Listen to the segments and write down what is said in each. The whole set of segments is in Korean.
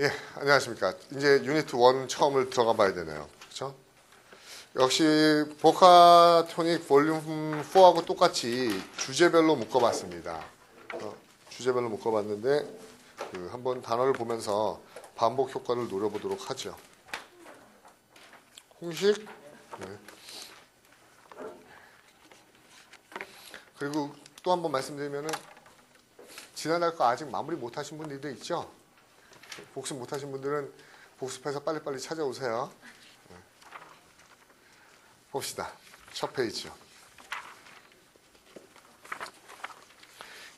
예, 안녕하십니까. 이제 유니트 1 처음을 들어가 봐야 되네요. 그렇죠? 역시 보카토닉 볼륨 4하고 똑같이 주제별로 묶어봤습니다. 주제별로 묶어봤는데 한번 단어를 보면서 반복 효과를 노려보도록 하죠. 홍식. 네. 그리고 또 한번 말씀드리면은 지난달 거 아직 마무리 못하신 분들도 있죠. 복습 못하신 분들은 복습해서 빨리빨리 찾아오세요. 네. 봅시다. 첫 페이지요.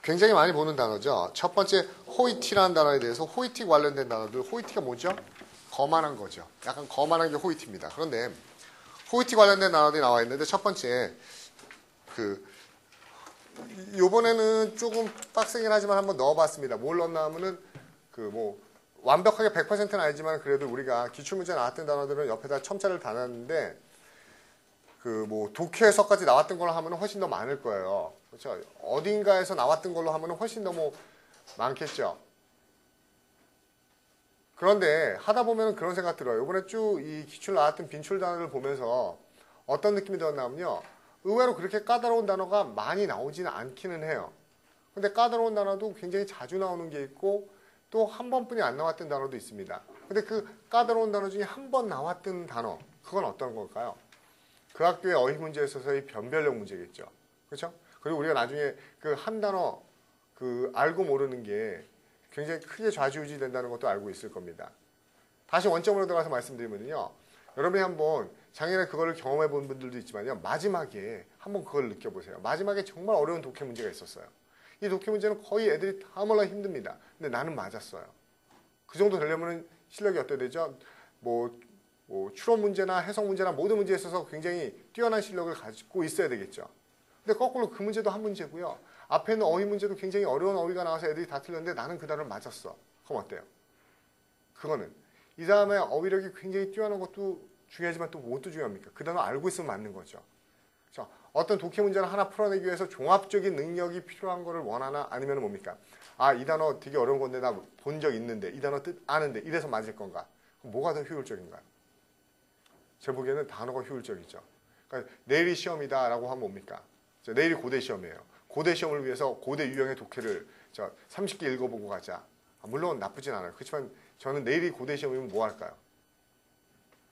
굉장히 많이 보는 단어죠. 첫 번째 호이티라는 단어에 대해서 호이티 관련된 단어들. 호이티가 뭐죠? 거만한 거죠. 약간 거만한 게 호이티입니다. 그런데 호이티 관련된 단어들이 나와 있는데 첫 번째 요번에는 조금 빡세긴 하지만 한번 넣어봤습니다. 뭘 넣었나 하면은 완벽하게 100%는 아니지만 그래도 우리가 기출문제 나왔던 단어들은 옆에다 첨자를 달았는데 독해에서까지 나왔던 걸로 하면 훨씬 더 많을 거예요. 그렇죠? 어딘가에서 나왔던 걸로 하면 훨씬 더 많겠죠. 그런데 하다 보면 그런 생각 들어요. 이번에 쭉 이 기출 나왔던 빈출 단어를 보면서 어떤 느낌이 들었냐면요. 의외로 그렇게 까다로운 단어가 많이 나오지는 않기는 해요. 근데 까다로운 단어도 굉장히 자주 나오는 게 있고 또 한 번뿐이 안 나왔던 단어도 있습니다. 근데 그 까다로운 단어 중에 한 번 나왔던 단어, 그건 어떤 걸까요? 그 학교의 어휘 문제에 있어서의 변별력 문제겠죠. 그렇죠? 그리고 우리가 나중에 그 한 단어 알고 모르는 게 굉장히 크게 좌지우지 된다는 것도 알고 있을 겁니다. 다시 원점으로 들어가서 말씀드리면요. 여러분이 한번 작년에 그거를 경험해 본 분들도 있지만요. 마지막에 한번 그걸 느껴보세요. 마지막에 정말 어려운 독해 문제가 있었어요. 이 독해 문제는 거의 애들이 다 몰라 힘듭니다. 근데 나는 맞았어요. 그 정도 되려면 실력이 어떻게 되죠? 추론 문제나 해석 문제나 모든 문제에 있어서 굉장히 뛰어난 실력을 가지고 있어야 되겠죠. 근데 거꾸로 그 문제도 한 문제고요. 앞에 있는 어휘 문제도 굉장히 어려운 어휘가 나와서 애들이 다 틀렸는데 나는 그 단어를 맞았어. 그럼 어때요? 그거는 이 다음에 어휘력이 굉장히 뛰어난 것도 중요하지만 또 무엇도 중요합니까? 그 단어 알고 있으면 맞는 거죠. 자, 어떤 독해 문제를 하나 풀어내기 위해서 종합적인 능력이 필요한 거를 원하나 아니면 뭡니까? 아, 이 단어 되게 어려운 건데 나 본 적 있는데 이 단어 뜻 아는데 이래서 맞을 건가? 그럼 뭐가 더 효율적인가요? 제 보기에는 단어가 효율적이죠. 그러니까 내일이 시험이다라고 하면 뭡니까? 내일이 고대 시험이에요. 고대 시험을 위해서 고대 유형의 독해를 30개 읽어보고 가자. 물론 나쁘진 않아요. 그렇지만 저는 내일이 고대 시험이면 뭐 할까요?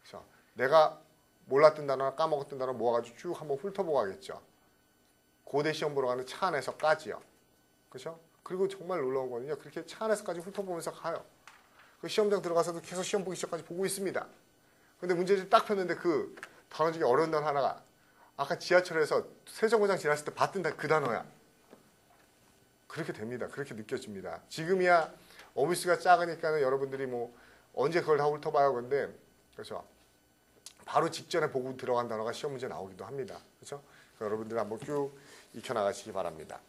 그렇죠? 내가 몰랐던 단어나 까먹었던 단어 모아가지고 쭉 한번 훑어보고 가겠죠. 고대 시험 보러 가는 차 안에서까지요. 그렇죠? 그리고 정말 놀라운 거는요. 그렇게 차 안에서까지 훑어보면서 가요. 그 시험장 들어가서도 계속 시험 보기 시작까지 보고 있습니다. 근데 문제집 딱 폈는데 그 단어 중에 어려운 단어 하나가 아까 지하철에서 세정거장 지났을 때 봤던 그 단어야. 그렇게 됩니다. 그렇게 느껴집니다. 지금이야 어휘수가 작으니까는 여러분들이 언제 그걸 다 훑어봐요. 근데 그렇죠. 바로 직전에 보고 들어간 단어가 시험 문제 나오기도 합니다. 그렇죠? 여러분들 한번 쭉 익혀나가시기 바랍니다.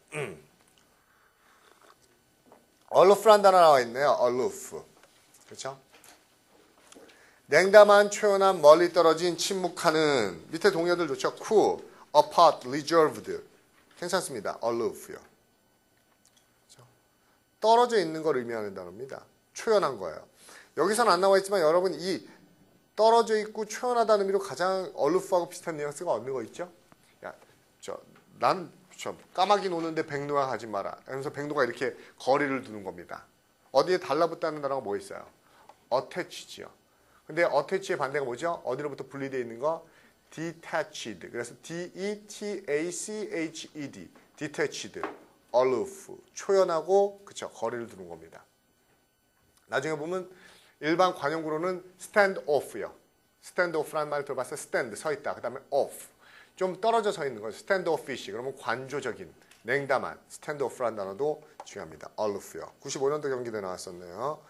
alooф란 단어 나와 있네요. aloof. 그렇죠? 냉담한, 초연한, 멀리 떨어진, 침묵하는. 밑에 동의어들 좋죠? cool, apart, reserved. 괜찮습니다. aloof요. 그렇죠? 떨어져 있는 걸 의미하는 단어입니다. 초연한 거예요. 여기서는 안 나와 있지만 여러분 이 떨어져 있고 초연하다는 의미로 가장 alooф하고 비슷한 뉘앙스가 어느 거 있죠? 야, 나는 까마귀 노는데 백로야 하지 마라. 그래서 백로가 이렇게 거리를 두는 겁니다. 어디에 달라붙다는 단어가 뭐 있어요? attach지요. 근데 attach의 반대가 뭐죠? 어디로부터 분리되어 있는 거? detached. 그래서 D-E-T-A-C-H-E-D. detached. aloof. 초연하고 그쵸? 거리를 두는 겁니다. 나중에 보면 일반 관용구로는 stand off요. stand off라는 말을 들어봤어요. stand, 서 있다. 그 다음에 off. 좀 떨어져 서 있는 거죠. stand offish. 그러면 관조적인, 냉담한. stand off라는 단어도 중요합니다. aloof요. 95년도 경기대 나왔었네요.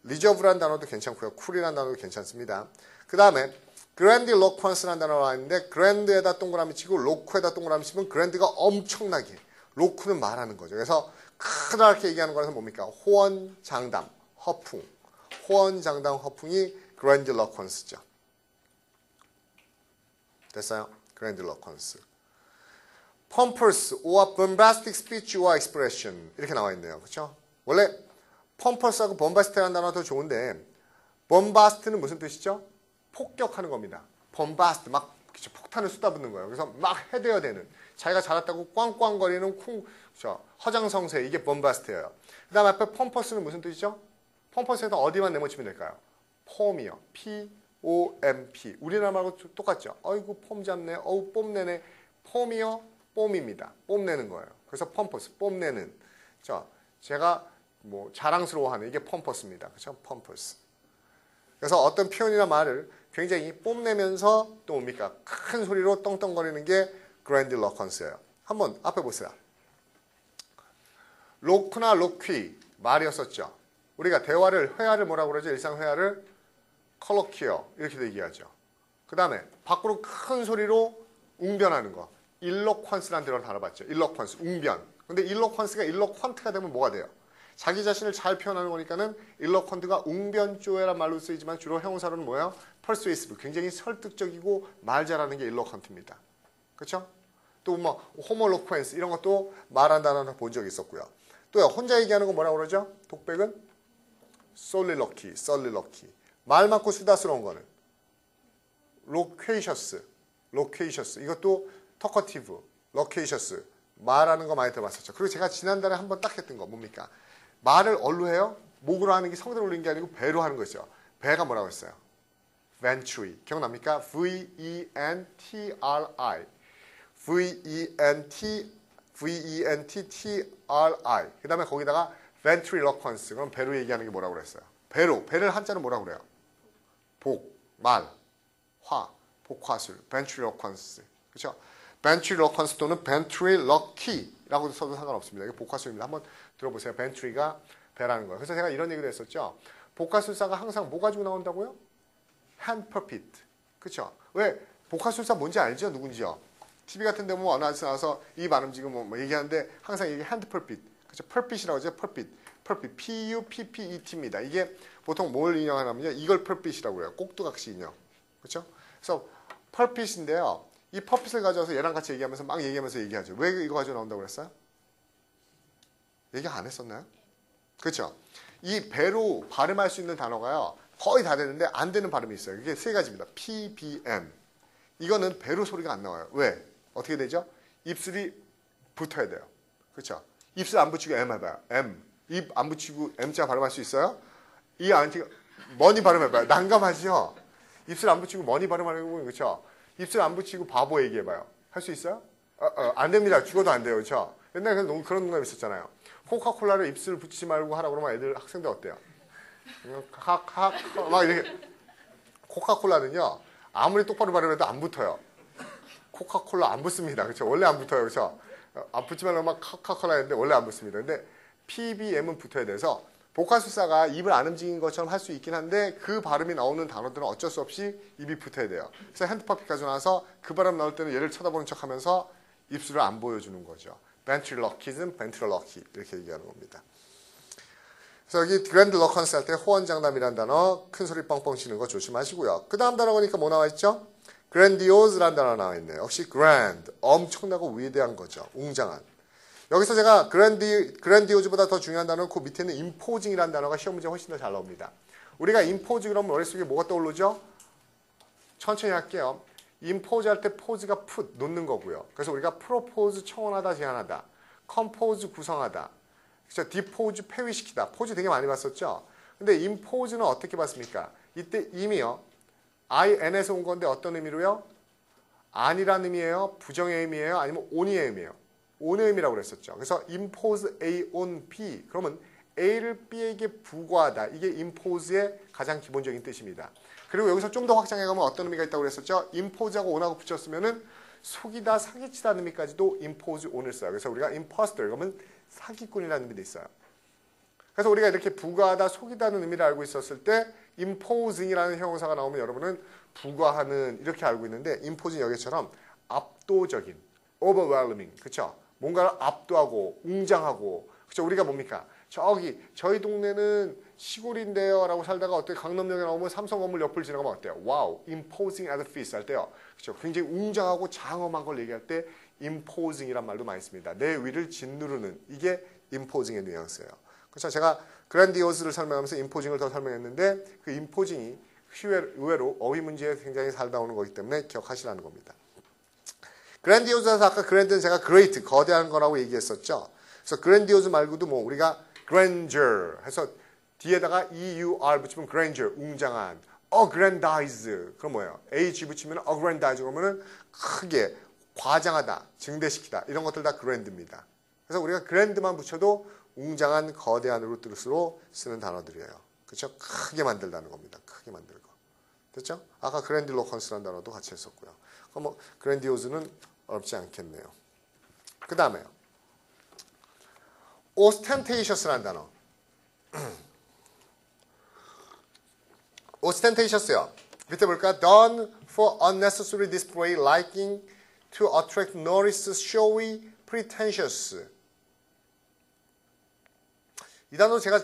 reserve라는 단어도 괜찮고요. cool이라는 단어도 괜찮습니다. 그 다음에 grandiloquence라는 단어가 나왔는데 grand에다 동그라미 치고 loque에다 동그라미 치면 grand가 엄청나게, loque는 말하는 거죠. 그래서 크다랗게 얘기하는 거라서 뭡니까? 호언장담, 허풍. 호언장담, 허풍이 grandiloquence죠. 됐어요? grandiloquence. pompous or bombastic speech or expression 이렇게 나와 있네요. 그렇죠? 원래 펌퍼스하고 범바스트라는 단어가 더 좋은데 범바스트는 무슨 뜻이죠? 폭격하는 겁니다. 범바스트 막 폭탄을 쏟아붓는 거예요. 그래서 막 해대어야 되는 자기가 잘했다고 꽝꽝거리는 그렇죠? 허장성세 이게 범바스트예요. 그 다음 앞에 펌퍼스는 무슨 뜻이죠? 펌퍼스에서 어디만 내모치면 될까요? 폼이요. P-O-M-P. 우리나라 말고 똑같죠? 어이구 폼 잡네. 어우 뽐내네. 폼이요. 뽐입니다. 뽐내는 거예요. 그래서 펌퍼스. 뽐내는. 그렇죠? 제가 뭐 자랑스러워하는 이게 펌퍼스입니다. 그렇죠? 펌퍼스. 그래서 어떤 표현이나 말을 굉장히 뽐내면서 또 뭡니까? 큰 소리로 떵떵거리는 게 그랜딜로컨스예요. 한번 앞에 보세요. 로크나 로퀴 말이었었죠. 우리가 회화를 뭐라고 그러죠? 일상 회화를 컬로키어 이렇게도 얘기하죠. 그 다음에 밖으로 큰 소리로 웅변하는 거. 일로퀀스라는 단어를 다뤄봤죠. 일로퀀스, 웅변. 근데 일로퀀스가 일로퀀트가 되면 뭐가 돼요? 자기 자신을 잘 표현하는 거니까는 일로컨트가 웅변조회란 말로 쓰이지만 주로 형용사로는 뭐예요? persuasive, 굉장히 설득적이고 말 잘하는 게 일로컨트입니다. 그렇죠? 또 뭐 호모로쿠엔스 이런 것도 말한다는 본 적이 있었고요. 또요 혼자 얘기하는 거 뭐라고 그러죠? 독백은 솔리로키, 썰리로키. 말 많고 수다스러운 거는 로케이셔스, 이것도 터커티브, 로케이셔스 말하는 거 많이 들어봤었죠. 그리고 제가 지난달에 한번 딱 했던 거 뭡니까? 말을 얼로 해요? 목으로 하는 게 성대로 올리는 게 아니고 배로 하는 거죠. 배가 뭐라고 했어요? ventry. 기억납니까? V-E-N-T-R-I. V-E-N-T-T-R-I. 그 다음에 거기다가 ventriloquence. 그럼 배로 얘기하는 게 뭐라고 그랬어요? 배를 한자로 뭐라고 그래요? 복, 말, 화, 복화술. ventriloquence. 그렇죠? ventriloquence 또는 ventriloquy라고도 써도 상관없습니다. 이게 복화술입니다. 한번 들어보세요. ventry가 배라는 거예요. 그래서 제가 이런 얘기도 했었죠. 복화술사가 항상 뭐 가지고 나온다고요? hand puppet. 그렇죠? 왜? 복화술사 뭔지 알죠? 누군지요? TV 같은 데 보면 어느 나와서 이 발음 지금 뭐 얘기하는데 항상 이게 hand puppet. 그렇죠? puppet이라고 하죠. puppet. P-U-P-P-E-T입니다. 이게 보통 뭘 인용하냐면요. 이걸 puppet이라고 해요. 꼭두각시 인형. 그렇죠? 그래서 puppet인데요. 이 퍼핏을 가져와서 얘랑 같이 얘기하면서 막 얘기하면서 얘기하죠. 왜 이거 가지고 나온다고 그랬어요? 얘기 안 했었나요? 그렇죠? 이 배로 발음할 수 있는 단어가요. 거의 다 되는데 안 되는 발음이 있어요. 이게 세 가지입니다. PBM. 이거는 배로 소리가 안 나와요. 왜? 어떻게 되죠? 입술이 붙어야 돼요. 그렇죠? 입술 안 붙이고 M 해봐요. M. 입 안 붙이고 M자 발음할 수 있어요? 이 안티 머니 발음해봐요. 난감하죠? 입술 안 붙이고 머니 발음하는 거 그렇죠? 입술 안 붙이고 바보 얘기해봐요. 할 수 있어요? 안 됩니다. 죽어도 안 돼요. 그렇죠? 옛날에 그런 농담 있었잖아요. 코카콜라를 입술 붙이지 말고 하라 그러면 애들 학생들 어때요? 막 이렇게. 코카콜라는요. 아무리 똑바로 발음해도 안 붙어요. 코카콜라 안 붙습니다. 그렇죠? 원래 안 붙어요. 그렇죠? 안 붙지 말라고 막 카카콜라 했는데 원래 안 붙습니다. 근데 PBM은 붙어야 돼서 복화술사가 입을 안 움직인 것처럼 할 수 있긴 한데 그 발음이 나오는 단어들은 어쩔 수 없이 입이 붙어야 돼요. 그래서 핸드퍼핏 가지고 나서 그 발음 나올 때는 얘를 쳐다보는 척하면서 입술을 안 보여주는 거죠. ventriloquism, ventriloquy 이렇게 얘기하는 겁니다. 그래서 여기 grandiloquence 할 때 호언장담이라는 단어 큰 소리 뻥뻥 치는 거 조심하시고요. 그 다음 단어 보니까 뭐 나와 있죠? grandiose라는 단어 나와 있네요. 역시 grand, 엄청나고 위대한 거죠. 웅장한. 여기서 제가 grandiose보다 더 중요한 단어는 그 밑에 있는 imposing이라는 단어가 시험 문제에 훨씬 더 잘 나옵니다. 우리가 impose 그러면 머릿속에 뭐가 떠오르죠? 천천히 할게요. impose 할 때 pose가 put, 놓는 거고요. 그래서 우리가 propose, 청원하다, 제안하다. compose, 구성하다. 그렇죠? depose, 폐위시키다. pose 되게 많이 봤었죠? 근데 impose는 어떻게 봤습니까? 이때 임이요. IN에서 온 건데 어떤 의미로요? 아니라는 의미예요? 부정의 의미예요? 아니면 on의 의미예요? on의 의미라고 그랬었죠. 그래서 impose A on B. 그러면 A를 B에게 부과하다. 이게 impose의 가장 기본적인 뜻입니다. 그리고 여기서 좀 더 확장해가면 어떤 의미가 있다고 그랬었죠? impose하고 on하고 붙였으면은 속이다, 사기치다는 의미까지도 impose on을 써요. 그래서 우리가 imposter 그러면 사기꾼이라는 의미도 있어요. 그래서 우리가 이렇게 부과하다, 속이다는 의미를 알고 있었을 때 imposing이라는 형용사가 나오면 여러분은 부과하는 이렇게 알고 있는데 imposing 여기처럼 압도적인, overwhelming, 그렇죠? 뭔가를 압도하고 웅장하고, 그렇죠? 우리가 뭡니까? 저희 동네는 시골인데요 라고 살다가 어떻게 강남역에 나오면 삼성 건물 옆을 지나가면 어때요? 와우, imposing edifice 할 때요. 그렇죠? 굉장히 웅장하고 장엄한 걸 얘기할 때 imposing이란 말도 많이 씁니다. 내 위를 짓누르는, 이게 imposing의 뉘앙스예요. 그렇죠? 제가 grandiose 설명하면서 imposing을 더 설명했는데 그 imposing이 의외로 어휘 문제에 굉장히 잘 나오는 거기 때문에 기억하시라는 겁니다. grandiose 아까 grand는 제가 great, 거대한 거라고 얘기했었죠. 그래서 grandiose 말고도 뭐 우리가 grandeur 해서 뒤에다가 EUR 붙이면 grandeur, 웅장한, aggrandize, 그럼 뭐예요? AG 붙이면 aggrandize 그러면은 크게, 과장하다, 증대시키다 이런 것들 다 grand입니다. 그래서 우리가 grand만 붙여도 웅장한, 거대한으로 뜻으로 쓰는 단어들이에요. 그렇죠? 크게 만들다는 겁니다. 크게 만들고. 됐죠? 아까 grandiloquence라는 단어도 같이 했었고요. 그럼 뭐 grandiose는 어렵지 않겠네요. 그 다음에요. ostentatious라는 단어. ostentatious요. 밑에 볼까? done for unnecessary display, liking to attract notice, showy, pretentious. 이 단어 제가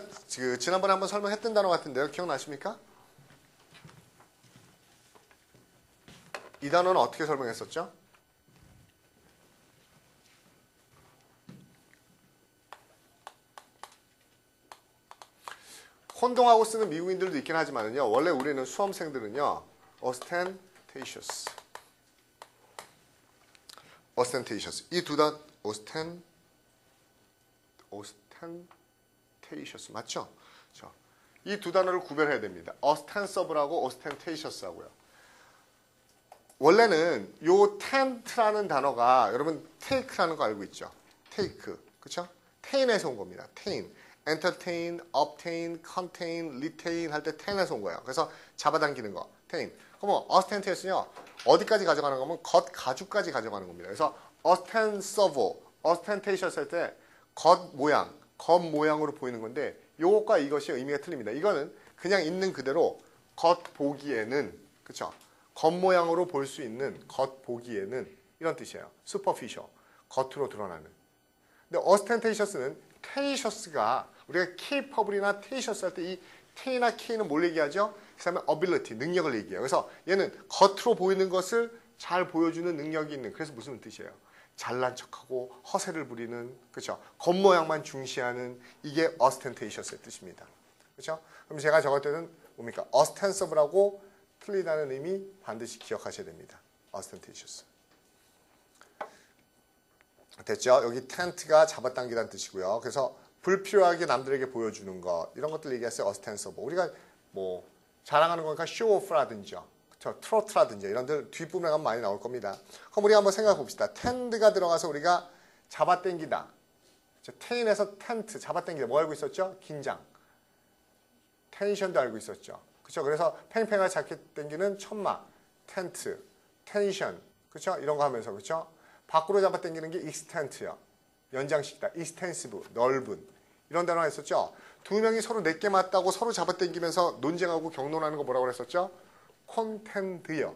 지난번에 한번 설명했던 단어 같은데요. 기억나십니까? 이 단어는 어떻게 설명했었죠? 혼동하고 쓰는 미국인들도 있긴 하지만요. 원래 우리는 수험생들은요. ostentatious. 이 두 단어 ostentatious 맞죠? 이 두 단어를 구별해야 됩니다. ostensible하고 ostentatious하고요. 원래는 요 tent라는 단어가 여러분 take라는 거 알고 있죠? take. 그렇죠? tain에서 온 겁니다. taint. entertain, obtain, contain, retain 할 때 tain에서 온 거예요. 그래서 잡아당기는 거. taint. 그럼 ostentatious는요. 어디까지 가져가는 거면 겉 가죽까지 가져가는 겁니다. 그래서 ostensible, ostentatious 할 때 겉 모양으로 보이는 건데 요것과 이것이 의미가 틀립니다. 이거는 그냥 있는 그대로 겉 보기에는 그렇죠? 겉 모양으로 볼 수 있는 겉 보기에는 이런 뜻이에요. superficial, 겉으로 드러나는. 근데 ostentatious는 tatious가 우리가 capable이나 tatious 할 때 이 t나 k는 뭘 얘기하죠? 그 다음에 ability, 능력을 얘기해요. 그래서 얘는 겉으로 보이는 것을 잘 보여주는 능력이 있는. 그래서 무슨 뜻이에요? 잘난 척하고 허세를 부리는, 그렇죠? 겉모양만 중시하는 이게 ostentatious의 뜻입니다. 그렇죠? 그럼 제가 적을 때는 뭡니까? ostensible하고 틀리다는 의미 반드시 기억하셔야 됩니다. ostentatious. 됐죠? 여기 tent가 잡아당기다는 뜻이고요. 그래서 불필요하게 남들에게 보여주는 것 이런 것들 얘기했어요. ostensible. 우리가 뭐 자랑하는 거니까 show off라든지 그렇죠? 트로트라든지 이런 데 뒷부분에 가면 많이 나올 겁니다. 그럼 우리가 한번 생각해 봅시다. tend가 들어가서 우리가 잡아당기다. tain에서 tent 잡아당기다. 뭐 알고 있었죠? 긴장. 텐션도 알고 있었죠. 그렇죠? 그래서 팽팽하게 잡게 당기는 천막, 텐트, 텐션, 그렇죠? 이런 거 하면서 그렇죠? 밖으로 잡아 당기는 게 extent요. 연장시키다, extensive, 넓은 이런 단어가 있었죠. 두 명이 서로 내게 맞다고 서로 잡아 당기면서 논쟁하고 경론하는 거 뭐라고 그랬었죠? contend요.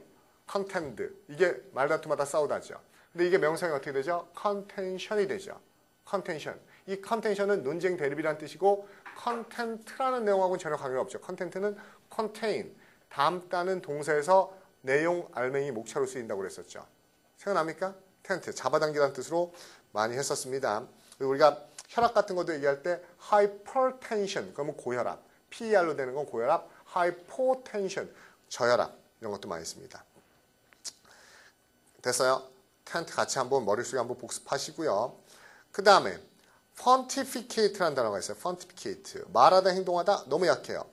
contend. 이게 말다툼하다 싸우다죠. 근데 이게 명사형이 어떻게 되죠? contention이 되죠. contention. 이 contention은 논쟁 대립이라는 뜻이고 content라는 내용하고는 전혀 관계가 없죠. content는 contain, 담다는 동사에서 내용, 알맹이, 목차로 쓰인다고 그랬었죠. 생각납니까? 텐트, 잡아당기라는 뜻으로 많이 했었습니다. 그리고 우리가 혈압 같은 것도 얘기할 때 hypertension, 그러면 고혈압, PER로 되는 건 고혈압, hypotension, 저혈압 이런 것도 많이 씁니다. 됐어요? 텐트 같이 한번 머릿속에 한번 복습하시고요. 그 다음에 pontificate라는 단어가 있어요. pontificate, 말하다, 행동하다 너무 약해요.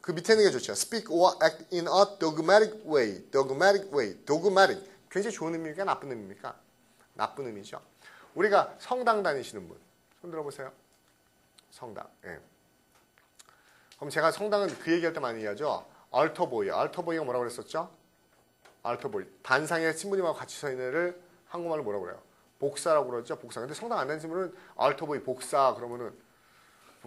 그 밑에 있는 게 좋죠. speak or act in a dogmatic way, dogmatic way, dogmatic. 굉장히 좋은 의미입니까? 나쁜 의미입니까? 나쁜 의미죠. 우리가 성당 다니시는 분, 손 들어보세요. 성당. 예. 그럼 제가 성당은 그 얘기할 때 많이 얘기하죠. 알터보이. 알터보이가 뭐라고 그랬었죠? 알터보이. 단상에 신부님하고 같이 서 있는 애를 한국말로 뭐라고 그래요? 복사라고 그러죠. 복사. 근데 성당 안 다니시는 분은 알터보이 복사 그러면은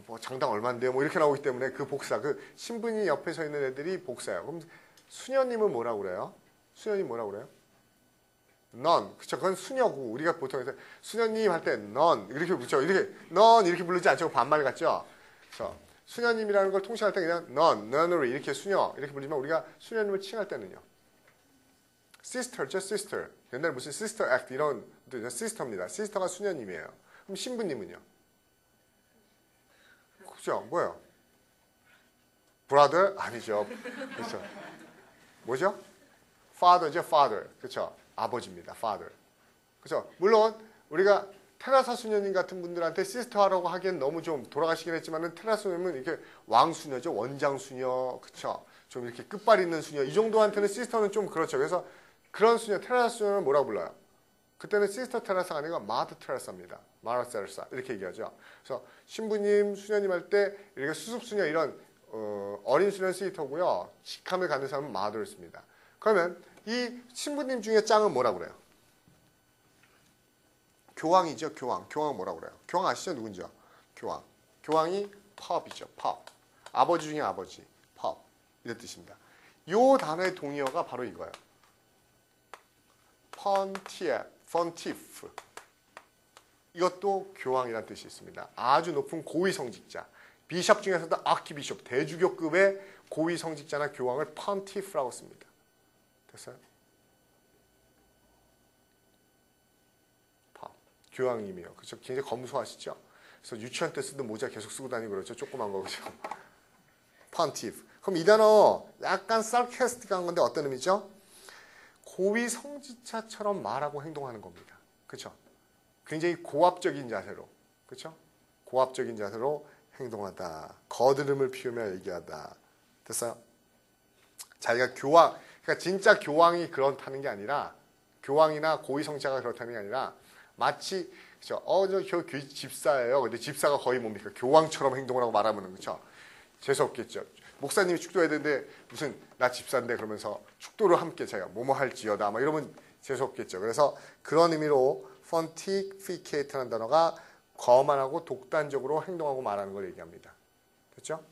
뭐 장당 얼마인데요? 뭐 이렇게 나오기 때문에 그 복사. 그 신부님 옆에 서 있는 애들이 복사예요. 그럼 수녀님은 뭐라고 그래요? 수녀님 뭐라고 그래요? 넌. 그쵸. 그건 수녀고. 우리가 보통 해서 수녀님 할 때 넌. 이렇게 붙죠. 이렇게, 넌 이렇게 부르지 않죠. 반말 같죠. 그래서 수녀님이라는 걸 통칭할 때 그냥 nunnery 이렇게 수녀. 이렇게 부르지만 우리가 수녀님을 칭할 때는요. sister죠. sister. 옛날에 무슨 sister act 이런, sister입니다. sister가 수녀님이에요. 그럼 신부님은요? 그죠? 뭐예요? brother? 아니죠. 그렇죠. 뭐죠? father죠, father. 그렇죠. 아버지입니다. father. 그렇죠. 물론 우리가 테라사 수녀님 같은 분들한테 시스터라고 하기엔 너무 좀 돌아가시긴 했지만은 테라사 수녀님은 이렇게 왕수녀죠. 원장 수녀. 그렇죠. 좀 이렇게 끝발 있는 수녀. 이 정도한테는 시스터는 좀 그렇죠. 그래서 그런 수녀, 테라사 수녀는 뭐라고 불러요? 그때는 시스터 테라사가 아니고 마더 테라사입니다. 마더 테라사 이렇게 얘기하죠. 그래서 신부님, 수녀님 할 때 이렇게 수습 수녀 이런 어린 수녀는 시스터고요. 직함을 갖는 사람은 마더를 씁니다. 그러면 이 신부님 중에 짱은 뭐라고 그래요? 교황이죠. 교황. 교황은 뭐라고 그래요? 교황 아시죠? 누군지요? 교황. 교황이 펍이죠. 펍. 아버지 중에 아버지. 펍. 이런 뜻입니다. 요 단어의 동의어가 바로 이거예요. 펀티프. 이것도 교황이라는 뜻이 있습니다. 아주 높은 고위 성직자. 비숍 중에서도 아키비숍, 대주교급의 고위 성직자나 교황을 펀티프라고 씁니다. 됐어요? 교황님이요. 그렇죠? 굉장히 검소하시죠? 그래서 유치원 때 쓰던 모자 계속 쓰고 다니고 그렇죠? 조그만 거 그죠? 펀티프. 그럼 이 단어 약간 sarcastic한 건데 어떤 의미죠? 고위 성직자처럼 말하고 행동하는 겁니다. 그렇죠? 굉장히 고압적인 자세로, 그렇죠? 고압적인 자세로 행동하다. 거드름을 피우며 얘기하다. 됐어요? 자기가 교황, 그러니까 진짜 교황이 그렇다는 게 아니라 교황이나 고위 성직자가 그렇다는 게 아니라 마치 그렇죠? 저 집사예요. 근데 집사가 거의 뭡니까? 교황처럼 행동을 하고 말하면 그렇죠? 재수없겠죠. 목사님이 축도해야 되는데 무슨 나 집사인데 그러면서 축도를 함께 제가 뭐뭐 할지어다 막 이러면 재수없겠죠. 그래서 그런 의미로 pontificate라는 단어가 거만하고 독단적으로 행동하고 말하는 걸 얘기합니다. 됐죠?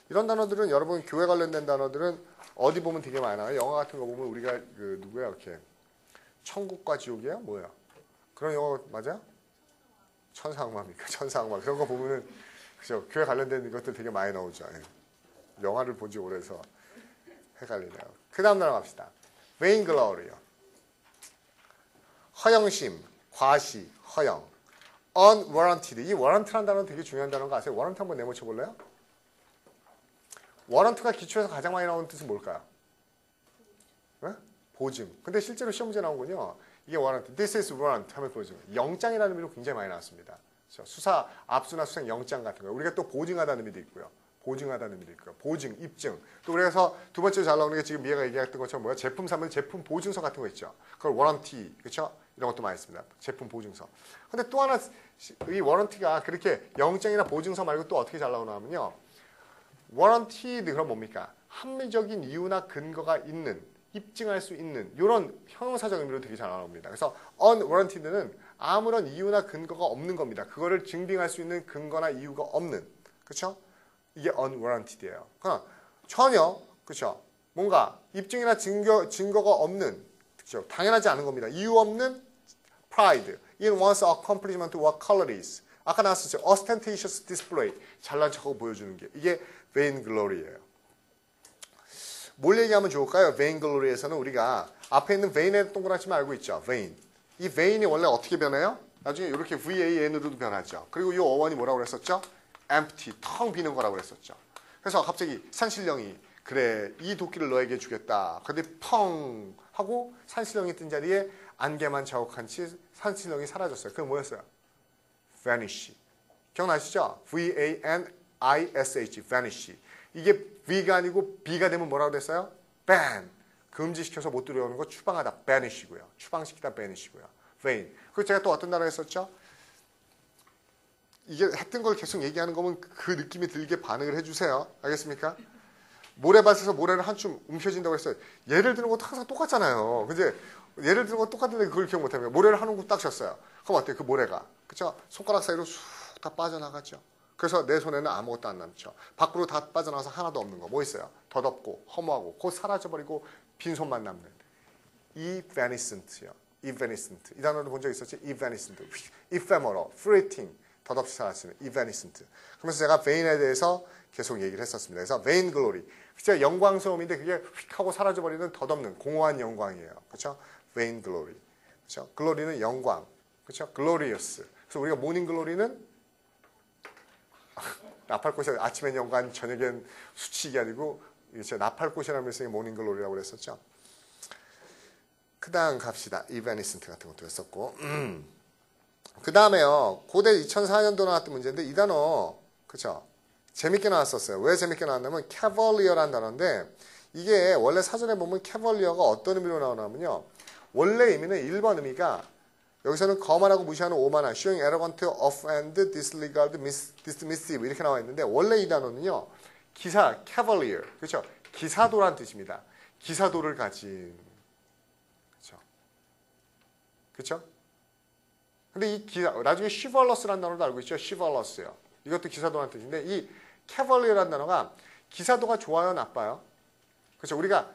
이런 단어들은 여러분 교회 관련된 단어들은 어디 보면 되게 많이 나와요. 영화 같은 거 보면 우리가 그 누구야 이렇게 천국과 지옥이야? 뭐야? 그런 영화 맞아요? 천사악마입니까? 천사악마 그런 거 보면은 그죠? 교회 관련된 것들 되게 많이 나오죠. 예. 영화를 본 지 오래서 헷갈리네요. 그 다음 단어 갑시다. vainglory요. 허영심, 과시, 허영. unwarranted. 이 warrant라는 단어는 되게 중요한 단어인 거 아세요? warrant 한번 내모쳐 볼래요? warrant가 기초에서 가장 많이 나오는 뜻은 뭘까요? 네? 보증. 근데 실제로 시험 문제 나오군요. 이게 warrant. This is warrant 하면 보증. 영장이라는 의미로 굉장히 많이 나왔습니다. 수사, 압수나 수색 영장 같은 거. 우리가 또 보증하다는 의미도 있고요. 보증하다는 의미도 있고요. 보증, 입증. 또 그래서 두 번째로 잘 나오는 게 지금 미애가 얘기했던 것처럼 뭐야? 제품 사면 제품 보증서 같은 거 있죠. 그걸 워런티, 그렇죠? 이런 것도 많이 씁니다. 제품 보증서. 근데 또 하나 이 워런티가 그렇게 영장이나 보증서 말고 또 어떻게 잘 나오냐면요. 워런티드 그럼 뭡니까? 합리적인 이유나 근거가 있는, 입증할 수 있는 이런 형용사적 의미로 되게 잘 나옵니다. 그래서 unwarranted는 아무런 이유나 근거가 없는 겁니다. 그거를 증빙할 수 있는 근거나 이유가 없는, 그렇죠? 이게 unwarranted예요. 그러니까 전혀, 그렇죠? 뭔가 입증이나 증거가 없는, 그렇죠? 당연하지 않은 겁니다. 이유 없는 pride in one's accomplishment or qualities. 아까 나왔었죠. ostentatious display. 잘난 척하고 보여주는 게 이게 vainglory예요. 뭘 얘기하면 좋을까요? vainglory에서는 우리가 앞에 있는 vain의 동그라치만 알고 있죠. vain. 이 vain이 원래 어떻게 변해요? 나중에 이렇게 van으로도 변하죠. 그리고 이 어원이 뭐라고 그랬었죠? empty, 텅 비는 거라고 그랬었죠. 그래서 갑자기 산신령이 그래 이 도끼를 너에게 주겠다. 근데 펑 하고 산신령이 뜬 자리에 안개만 자욱한 채 산신령이 사라졌어요. 그게 뭐였어요? vanish. 기억나시죠? V-A-N-I-S-H, vanish. 이게 V가 아니고 B가 되면 뭐라고 됐어요? ban. 금지시켜서 못 들어오는 거 추방하다, banish고요. 추방시키다, banish고요. vain. 그리고 제가 또 어떤 단어 했었죠? 이게 했던 걸 계속 얘기하는 거면 그 느낌이 들게 반응을 해주세요. 알겠습니까? 모래밭에서 모래를 한줌 움켜진다고 했어요. 예를 드는 것도 항상 똑같잖아요. 근데 예를 드는 건 똑같은데 그걸 기억 못하면 모래를 한 움큼 딱 쳤어요. 그럼 어때요? 그 모래가. 그쵸? 손가락 사이로 쑥 다 빠져나가죠. 그래서 내 손에는 아무것도 안 남죠. 밖으로 다 빠져나가서 하나도 없는 거. 뭐 있어요? 덧없고 허무하고 곧 사라져버리고 빈손만 남는. evanescent요. evanescent. 이 단어를 본 적 있었지? evanescent. ephemeral, fleeting. 덧없이 사라지는 evanescent. 그러면서 제가 vain에 대해서 계속 얘기를 했었습니다. 그래서 vainglory. 진짜 영광스러움인데 그게 휙 하고 사라져버리는 덧없는 공허한 영광이에요. 그렇죠? vainglory. 그렇죠? glory는 영광. 그렇죠? glorious. 그래서 우리가 morning glory는 나팔꽃이 아침엔 연관, 저녁엔 수치익이 아니고 나팔꽃이라면서 모닝글로리라고 그랬었죠. 그 다음 갑시다. 이베니센트 같은 것도 했었고. 그 다음에요. 고대 2004년도 나왔던 문제인데 이 단어 그쵸? 재밌게 나왔었어요. 왜 재밌게 나왔냐면 캐벌리어라는 단어인데 이게 원래 사전에 보면 캐벌리어가 어떤 의미로 나오냐면요. 원래 의미는 1번 의미가 여기서는 거만하고 무시하는 오만한 showing arrogant, offhand, disregard, dismissive 이렇게 나와 있는데 원래 이 단어는요. 기사, cavalier 그렇죠? 기사도란 뜻입니다. 기사도를 가진 그렇죠? 그렇죠? 근데 이 기사 나중에 chivalrous라는 단어도 알고 있죠? chivalrous요. 이것도 기사도란 뜻인데 이 cavalier라는 단어가 기사도가 좋아요, 나빠요? 그렇죠? 우리가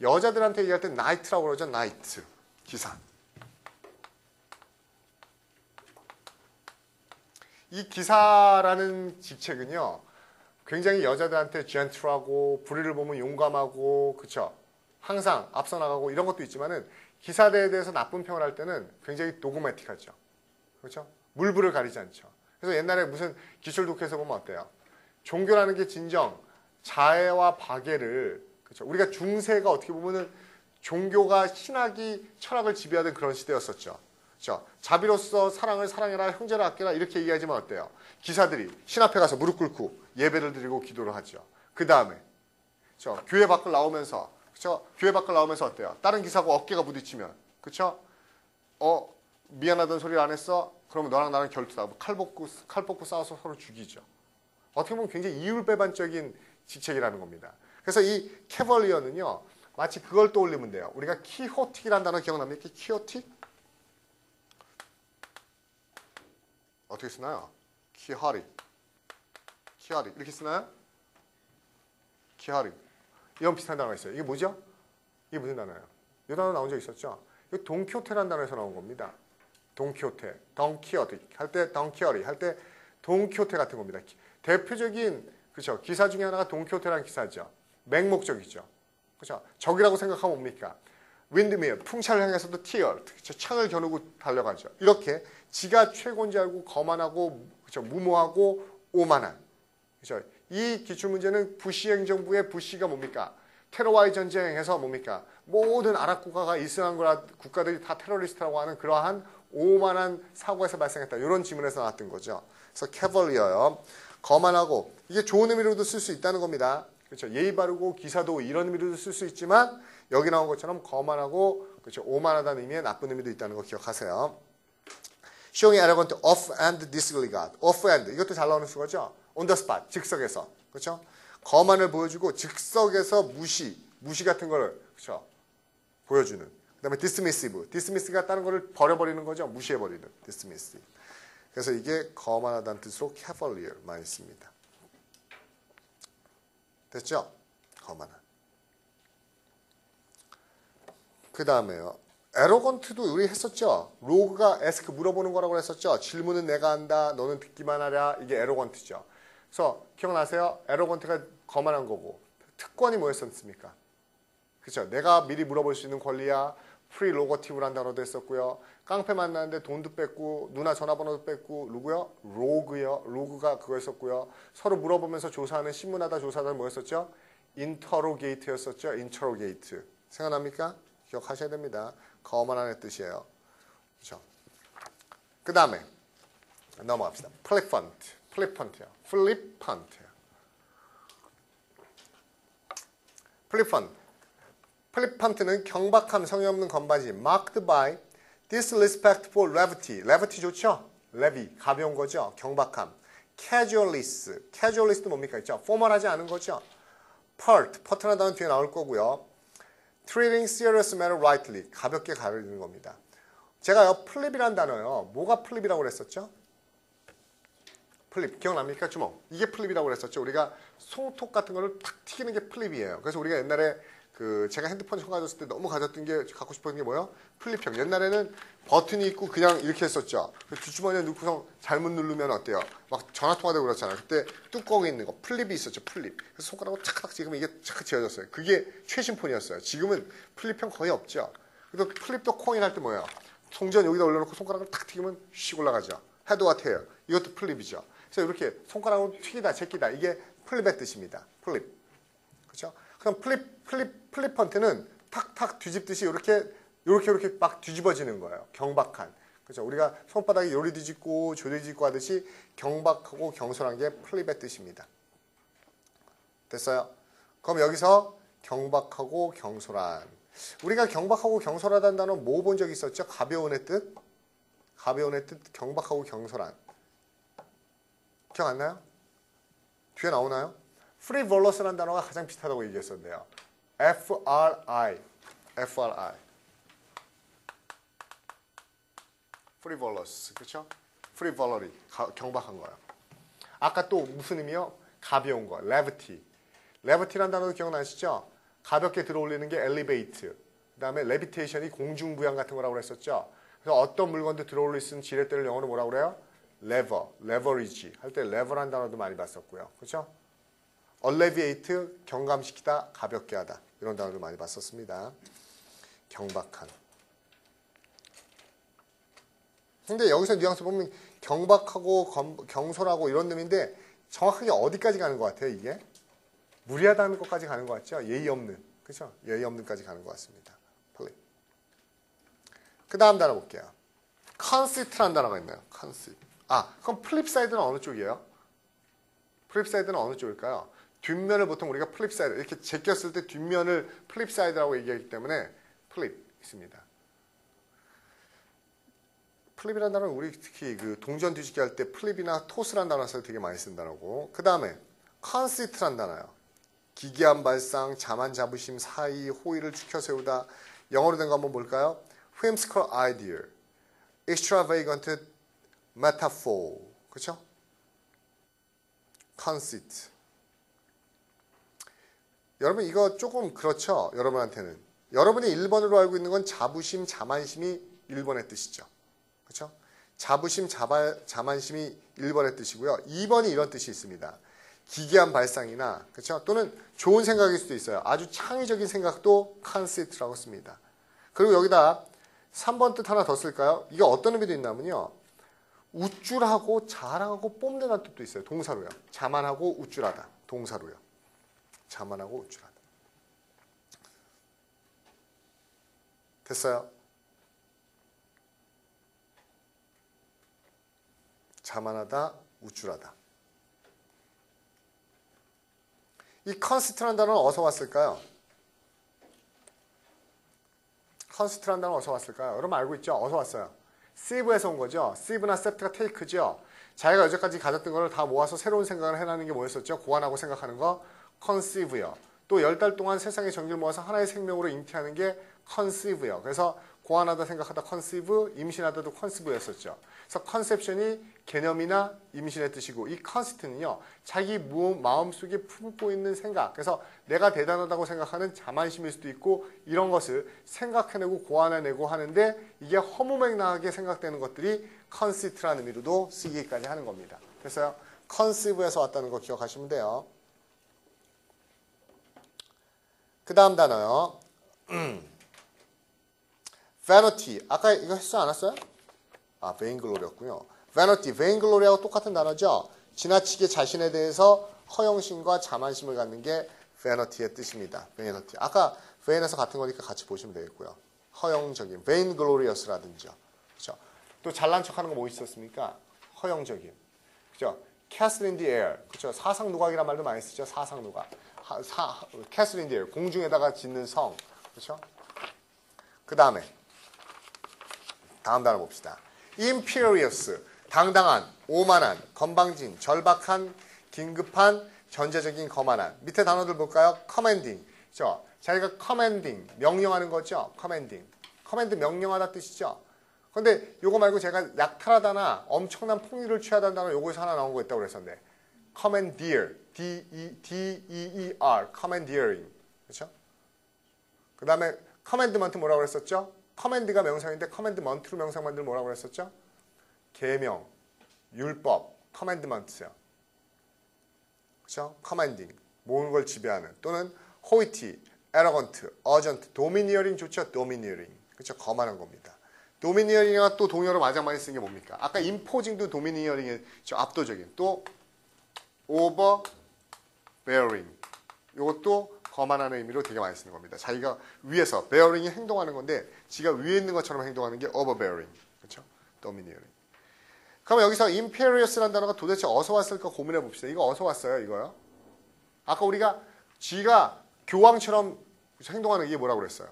여자들한테 얘기할 때 knight라고 그러죠. knight. 기사. 이 기사라는 직책은요. 굉장히 여자들한테 gentle하고 불의를 보면 용감하고 그렇죠? 항상 앞서 나가고 이런 것도 있지만은 기사대에 대해서 나쁜 평을 할 때는 굉장히 도그매틱하죠. 그렇죠? 물불을 가리지 않죠. 그래서 옛날에 무슨 기술독해서 보면 어때요? 종교라는 게 진정 자애와 박애를 그렇죠? 우리가 중세가 어떻게 보면은 종교가 신학이 철학을 지배하던 그런 시대였었죠. 그렇죠? 자비로서 사랑을 사랑해라, 형제를 아껴라 이렇게 얘기하지만 어때요? 기사들이 신 앞에 가서 무릎 꿇고 예배를 드리고 기도를 하죠. 그 다음에 그렇죠? 교회 밖을 나오면서 그렇죠? 교회 밖을 나오면서 어때요? 다른 기사하고 어깨가 부딪히면 그렇죠? 미안하다는 소리를 안 했어? 그러면 너랑 나랑 결투다. 칼 뽑고 싸워서 서로 죽이죠. 어떻게 보면 굉장히 이율배반적인 직책이라는 겁니다. 그래서 이 캐벌리어는요. 마치 그걸 떠올리면 돼요. 우리가 키호틱이라는 단어 기억납니까? 키호틱? 어떻게 쓰나요? 키하리 이렇게 쓰나요? 키하리 이런 비슷한 단어가 있어요. 이게 뭐죠? 이게 무슨 단어예요? 이 단어 나온 적 있었죠? 이거 돈키호테라는 단어에서 나온 겁니다. 돈키호테, 덩키어리 할 때 덩키어리 할 때 돈키호테 같은 겁니다. 대표적인 그렇죠? 기사 중에 하나가 돈키호테라는 기사죠. 맹목적이죠. 그렇죠? 적이라고 생각하면 뭡니까? 윈드밀, 풍차를 향해서도 티어, 창을 겨누고 달려가죠. 이렇게 지가 최고인 줄 알고 거만하고 그렇죠? 무모하고 오만한. 그렇죠? 이 기출문제는 부시 행정부의 부시가 뭡니까? 테러와의 전쟁에서 뭡니까? 모든 아랍 국가가 이슬람 국가들이 다 테러리스트라고 하는 그러한 오만한 사고에서 발생했다. 이런 지문에서 나왔던 거죠. 그래서 캐벌리어요. 거만하고 이게 좋은 의미로도 쓸 수 있다는 겁니다. 그렇죠. 예의 바르고 기사도 이런 의미로도 쓸 수 있지만 여기 나온 것처럼 거만하고 그렇죠. 오만하다는 의미의 나쁜 의미도 있다는 거 기억하세요. Showing arrogant, off and disregard. off and 이것도 잘 나오는 수거죠. On the spot 즉석에서 그렇죠. 거만을 보여주고 즉석에서 무시 같은 걸 그렇죠. 보여주는. 그다음에 dismissive가 다른 거를 버려버리는 거죠. 무시해버리는 dismissive. 그래서 이게 거만하다는 뜻으로 cavalier 많이 씁니다. 됐죠? 거만한. 그 다음에요. arrogant도 우리 했었죠. 로그가 ask 물어보는 거라고 했었죠. 질문은 내가 한다. 너는 듣기만 하랴. 이게 arrogant죠. 그래서 기억나세요? arrogant가 거만한 거고 특권이 뭐였습니까? 그렇죠. 내가 미리 물어볼 수 있는 권리야. 프리로거티브라는 단어도 했었고요. 깡패 만나는데 돈도 뺏고 누나 전화번호도 뺏고 누구요? 로그가 그거였었고요. 서로 물어보면서 조사하는 신문하다 조사하다 뭐였었죠? 인터로게이트였었죠. 인터로게이트. 생각납니까? 기억하셔야 됩니다. 거만한 뜻이에요. 그렇죠. 그 다음에 넘어갑시다. 플리펀트요. 플리펀트는 경박함, 성의 없는 건바지. Marked by disrespectful levity. levity 좋죠? levy, 가벼운 거죠? 경박함. casualist 뭡니까? 있죠? 포멀하지 않은 거죠? pert라는 단어 뒤에 나올 거고요. treating serious matter rightly. 가볍게 가르는 겁니다. 제가요, 플립이라는 단어요. 뭐가 플립이라고 그랬었죠? 플립. 기억납니까? 주먹. 이게 플립이라고 그랬었죠. 우리가 송톡 같은 거를 탁 튀기는 게 플립이에요. 그래서 우리가 옛날에 제가 핸드폰 처음 가졌을 때 너무 가졌던 게 갖고 싶었던 게 뭐예요? 플립형. 옛날에는 버튼이 있고 그냥 이렇게 했었죠. 뒷주머니에 넣고서 잘못 누르면 어때요? 막 전화통화되고 그렇잖아요. 그때 뚜껑에 있는 거 플립이 있었죠. 플립. 그래서 손가락으로 착착 찍으면 이게 착착 지어졌어요. 그게 최신 폰이었어요. 지금은 플립형 거의 없죠. 그래서 플립도 코인 할 때 뭐예요? 송전 여기다 올려놓고 손가락을 탁 튀기면 씩 올라가죠. 헤드와 테일. 이것도 플립이죠. 그래서 이렇게 손가락으로 튀기다, 제끼다. 이게 플립의 뜻입니다. 플립. 그렇죠? 그럼 플리펀트는 탁탁 뒤집듯이 이렇게 막 뒤집어지는 거예요. 경박한. 그렇죠? 우리가 손바닥에 요리 뒤집고 조리 뒤집고 하듯이 경박하고 경솔한 게 플립의 뜻입니다. 됐어요? 그럼 여기서 경박하고 경솔한. 우리가 경박하고 경솔하다는 단어 뭐 본 적 있었죠? 가벼운의 뜻? 가벼운의 뜻, 경박하고 경솔한. 기억 안 나요? 뒤에 나오나요? frivolous라는 단어가 가장 비슷하다고 얘기했었는데요. F-R-I. frivolous. 그렇죠? frivolity. 경박한 거예요. 아까 또 무슨 의미요? 가벼운 거. levity. levity라는 단어도 기억나시죠? 가볍게 들어올리는 게 elevate. 그 다음에 levitation이 공중부양 같은 거라고 그랬었죠? 그래서 어떤 물건도 들어올릴 수 있는 지렛대를 영어로 뭐라고 그래요? lever, leverage. 할 때 lever라는 단어도 많이 봤었고요. 그렇죠? alleviate, 경감시키다, 가볍게 하다. 이런 단어도 많이 봤었습니다. 경박한. 근데 여기서 뉘앙스 보면 경박하고 경솔하고 이런 놈인데 정확하게 어디까지 가는 것 같아요, 이게? 무리하다는 것까지 가는 것 같죠? 예의 없는. 그렇죠? 예의 없는까지 가는 것 같습니다. 그 다음 단어 볼게요. conceit라는 단어가 있나요? conceit. 그럼 플립사이드는 어느 쪽이에요? 플립사이드는 어느 쪽일까요? 뒷면을 보통 우리가 플립사이드, 이렇게 제꼈을 때 뒷면을 플립사이드라고 얘기하기 때문에 플립 있습니다. 플립이라는 단어는 우리 특히 그 동전 뒤집기 할 때 플립이나 토스라는 단어 써서 되게 많이 쓴다고. 그 다음에 conceit라는 단어요. 기괴한 발상, 자만 자부심, 사의, 호의를 추켜 세우다. 영어로 된 거 한번 볼까요? whimsical idea, extravagant metaphor. 그렇죠? conceit. 여러분 이거 조금 그렇죠? 여러분한테는. 여러분이 1번으로 알고 있는 건 자부심, 자만심이 1번의 뜻이죠. 그렇죠? 자부심, 자만심이 1번의 뜻이고요. 2번이 이런 뜻이 있습니다. 기괴한 발상이나 그렇죠? 또는 좋은 생각일 수도 있어요. 아주 창의적인 생각도 conceit라고 씁니다. 그리고 여기다 3번 뜻 하나 더 쓸까요? 이게 어떤 의미도 있냐면요. 우쭐하고 자랑하고 뽐내는 뜻도 있어요. 동사로요. 자만하고 우쭐하다. 동사로요. 자만하고 우쭐하다. 됐어요? 자만하다, 우쭐하다. 이 컨시트라는 단어는 어디서 왔을까요? 컨시트라는 단어는 어디서 왔을까요? 여러분 알고 있죠? 어디서 왔어요? sieve에서 온 거죠. sieve나 sept가 take죠. 자기가 여태까지 가졌던 거를 다 모아서 새로운 생각을 해내는 게 뭐였었죠? 고안하고 생각하는 거 conceive요. 또 10달 동안 세상의 정기를 모아서 하나의 생명으로 잉태하는 게 conceive요. 그래서 고안하다 생각하다 conceive, 임신하다도 conceive였었죠. 그래서 conception이 개념이나 임신의 뜻이고 이 conceit는요. 자기 마음속에 품고 있는 생각, 그래서 내가 대단하다고 생각하는 자만심일 수도 있고 이런 것을 생각해내고 고안해내고 하는데 이게 허무맹랑하게 생각되는 것들이 conceit라는 의미로도 쓰기까지 하는 겁니다. 그래서 conceive에서 왔다는 거 기억하시면 돼요. 그 다음 단어요. vanity. 아까 이거 했지 않았어요? vainglory였군요. vanity, vainglori하고 똑같은 단어죠. 지나치게 자신에 대해서 허영심과 자만심을 갖는 게 vanity의 뜻입니다. vanity. 아까 vain에서 같은 거니까 같이 보시면 되겠고요. 허영적인, vainglorious라든지요. 그렇죠? 또 잘난 척하는 거 뭐 있었습니까? 허영적인. 그렇죠? castle in the air. 그렇죠? 사상누각이란 말도 많이 쓰죠. 사상누각. castle in the air. 공중에다가 짓는 성. 그렇죠? 그 다음에 다음 단어 봅시다. imperious, 당당한, 오만한, 건방진, 절박한, 긴급한, 전제적인, 거만한. 밑에 단어들 볼까요? commanding. 그렇죠? 자기가 commanding, 명령하는 거죠. commanding. command 명령하다 뜻이죠. 그런데 요거 말고 제가 약탈하다나 엄청난 폭리를 취하다는 단어 요거에서 하나 나온 거 있다고 그랬었는데 commandeer, D-E-E-R, commandeering. 그렇죠? 그 다음에 commandment 뭐라고 그랬었죠? 커맨드가 명사인데 커맨드먼트로 명사 만들면 뭐라고 그랬었죠? 계명, 율법, 커맨드먼트요. 그렇죠? 커맨딩, 모든 걸 지배하는 또는 호이티, 에러건트, 어전트, 도미니어링 좋죠? 도미니어링. 그렇죠? 거만한 겁니다. 도미니어링이나 또 동의어로 가장 많이 쓰는 게 뭡니까? 아까 imposing도 도미니어링의 압도적인. 또 overbearing. 이것도 거만하는 의미로 되게 많이 쓰는 겁니다. 자기가 위에서 bearing이 행동하는 건데 지가 위에 있는 것처럼 행동하는 게 overbearing. 그렇죠? domineering. 그럼 여기서 imperious라는 단어가 도대체 어디서 왔을까 고민해 봅시다. 이거 어디서 왔어요? 이거요? 아까 우리가 지가 교황처럼 행동하는 게 뭐라고 그랬어요?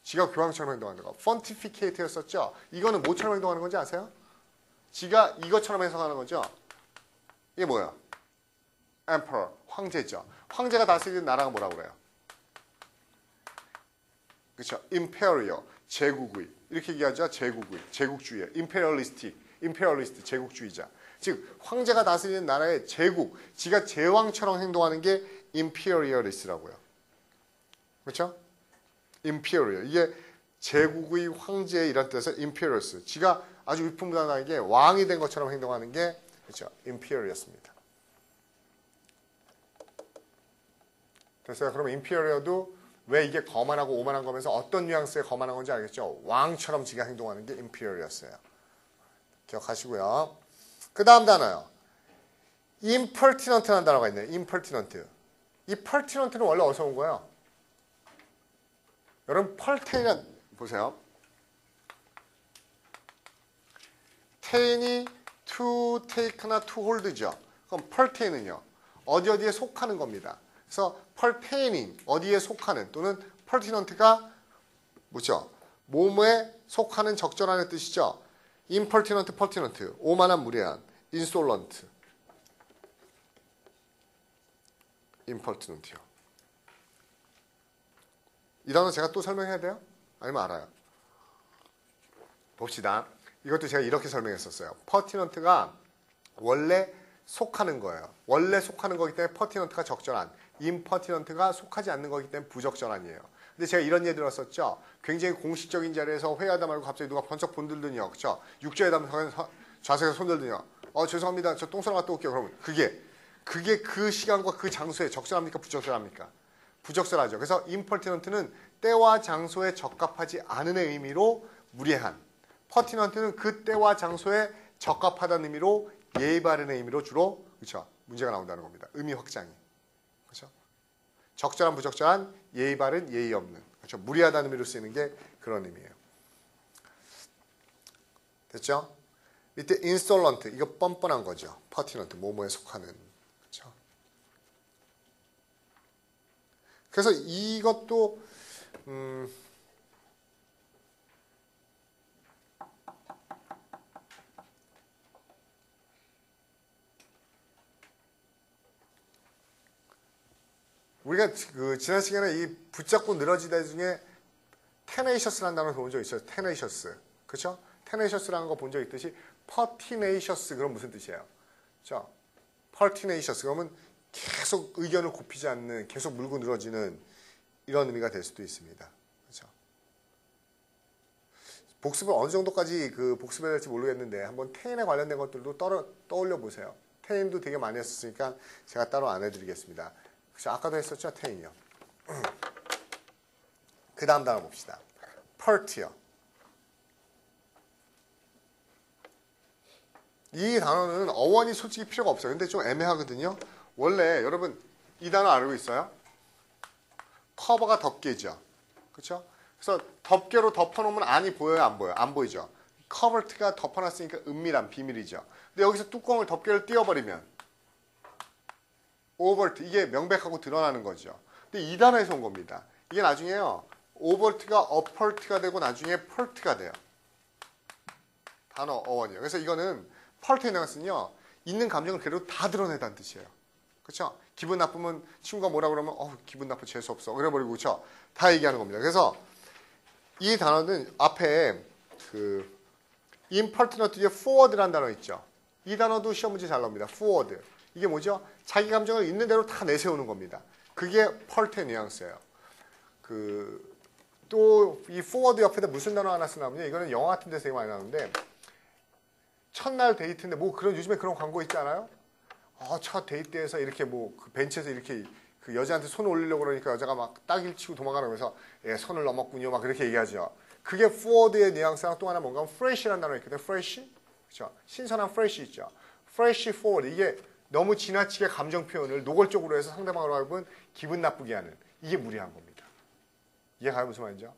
지가 교황처럼 행동하는 거. pontificate였었죠? 이거는 뭐처럼 행동하는 건지 아세요? 지가 이것처럼 해석하는 거죠? 이게 뭐야? emperor, 황제죠. 황제가 다스리는 나라가 뭐라고 그래요? 그렇죠? imperial, 제국의. 이렇게 얘기하죠? 제국의, 제국주의. imperialistic, imperialist, 제국주의자. 즉 황제가 다스리는 나라의 제국, 지가 제왕처럼 행동하는 게 imperialist라고요. 그렇죠? imperial. 이게 제국의 황제의 이런 뜻에서 imperialist. 지가 아주 위풍부단하게 왕이 된 것처럼 행동하는 게 그렇죠? imperialist입니다. 됐어요? 그러면 imperial도 왜 이게 거만하고 오만한 거면서 어떤 뉘앙스의 거만한 건지 알겠죠? 왕처럼 지가 행동하는 게 imperial이었어요. 기억하시고요. 그 다음 단어요. impertinent라는 단어가 있네요. impertinent. 이 pertinent는 원래 어디서 온 거예요? 여러분 pertain 보세요. tain이 to take나 to hold죠. 그럼 pertain은요. 어디에 속하는 겁니다. 그래서 pertaining, 어디에 속하는 또는 pertinent가 뭐죠? 몸에 속하는 적절한의 뜻이죠. impertinent, pertinent, 오만한, 무례한, insolent, impertinent요. 이 단어 제가 또 설명해야 돼요? 아니면 알아요? 봅시다. 이것도 제가 이렇게 설명했었어요. pertinent가 원래 속하는 거예요. 원래 속하는 거기 때문에 pertinent가 적절한, impertinent가 속하지 않는 거기 때문에 부적절한이에요. 근데 제가 이런 예를 들었었죠. 굉장히 공식적인 자리에서 회의하다 말고 갑자기 누가 번쩍 본 들더니요. 그렇죠? 육자회담 좌석에서 손 들더니요. 죄송합니다. 저 똥 싸러 갔다 올게요. 그러면 그게 그 시간과 그 장소에 적절합니까? 부적절합니까? 부적절하죠. 그래서 impertinent는 때와 장소에 적합하지 않은의 의미로 무례한. pertinent는 그 때와 장소에 적합하다는 의미로 예의 바른의 의미로 주로 그렇죠? 문제가 나온다는 겁니다. 의미 확장이. 그렇죠? 적절한, 부적절한, 예의 바른, 예의 없는. 그렇죠? 무리하다는 의미로 쓰이는 게 그런 의미예요. 됐죠? 밑에 insolent, 이거 뻔뻔한 거죠. pertinent, 뭐뭐에 속하는. 그렇죠? 그래서 이것도 우리가 그 지난 시간에 이 붙잡고 늘어지다 중에 tenacious라는 단어를 본 적 있어요. tenacious. 그렇죠? tenacious라는 거 본 적 있듯이 pertinacious 그럼 무슨 뜻이에요? 그렇죠? pertinacious 그러면 계속 의견을 굽히지 않는, 계속 물고 늘어지는 이런 의미가 될 수도 있습니다. 그렇죠? 복습을 어느 정도까지 복습해야 될지 모르겠는데 한번 테인에 관련된 것들도 떠올려 보세요. 테인도 되게 많이 했었으니까 제가 따로 안 해드리겠습니다. 그렇죠? 아까도 했었죠, 테인이요. 그 다음 단어 봅시다. pert요. 이 단어는 어원이 솔직히 필요가 없어요. 근데 좀 애매하거든요. 원래 여러분 이 단어 알고 있어요? 커버가 덮개죠. 그렇죠? 그래서 덮개로 덮어놓으면 안이 보여요? 안 보여요? 안 보이죠? covert가 덮어놨으니까 은밀한, 비밀이죠. 근데 여기서 뚜껑을, 덮개를 띄워버리면 overt, 이게 명백하고 드러나는 거죠. 근데 이 단어에서 온 겁니다. 이게 나중에요. overt가 apert가 되고 나중에 pert가 돼요. 단어 어원이에요. 그래서 이거는 pert의 뉘앙스는요. 있는 감정을 그대로 다 드러내다는 뜻이에요. 그렇죠? 기분 나쁘면 친구가 뭐라 그러면 기분 나빠 재수 없어. 그래버리고 그렇죠? 다 얘기하는 겁니다. 그래서 이 단어는 앞에 impertinent 뒤에 forward라는 단어 있죠. 이 단어도 시험 문제 잘 나옵니다. forward. 이게 뭐죠? 자기 감정을 있는 대로 다 내세우는 겁니다. 그게 pert의 뉘앙스예요. 또 이 forward 옆에다 무슨 단어 하나 쓰냐면요. 이거는 영화 같은 데서 되게 많이 나오는데 첫날 데이트인데 요즘에 그런 광고 있지 않아요? 첫 데이트에서 이렇게 그 벤치에서 이렇게 그 여자한테 손을 올리려고 그러니까 여자가 막 딱일 치고 도망가면서 손을 넘었군요. 막 그렇게 얘기하죠. 그게 forward의 뉘앙스랑 또 하나 뭔가 fresh라는 단어가 있거든요. fresh. 그렇죠? 신선한 fresh 있죠. fresh forward. 이게 너무 지나치게 감정 표현을 노골적으로 해서 상대방을 알면 기분 나쁘게 하는 이게 무리한 겁니다. 이해가요? 무슨 말인지요?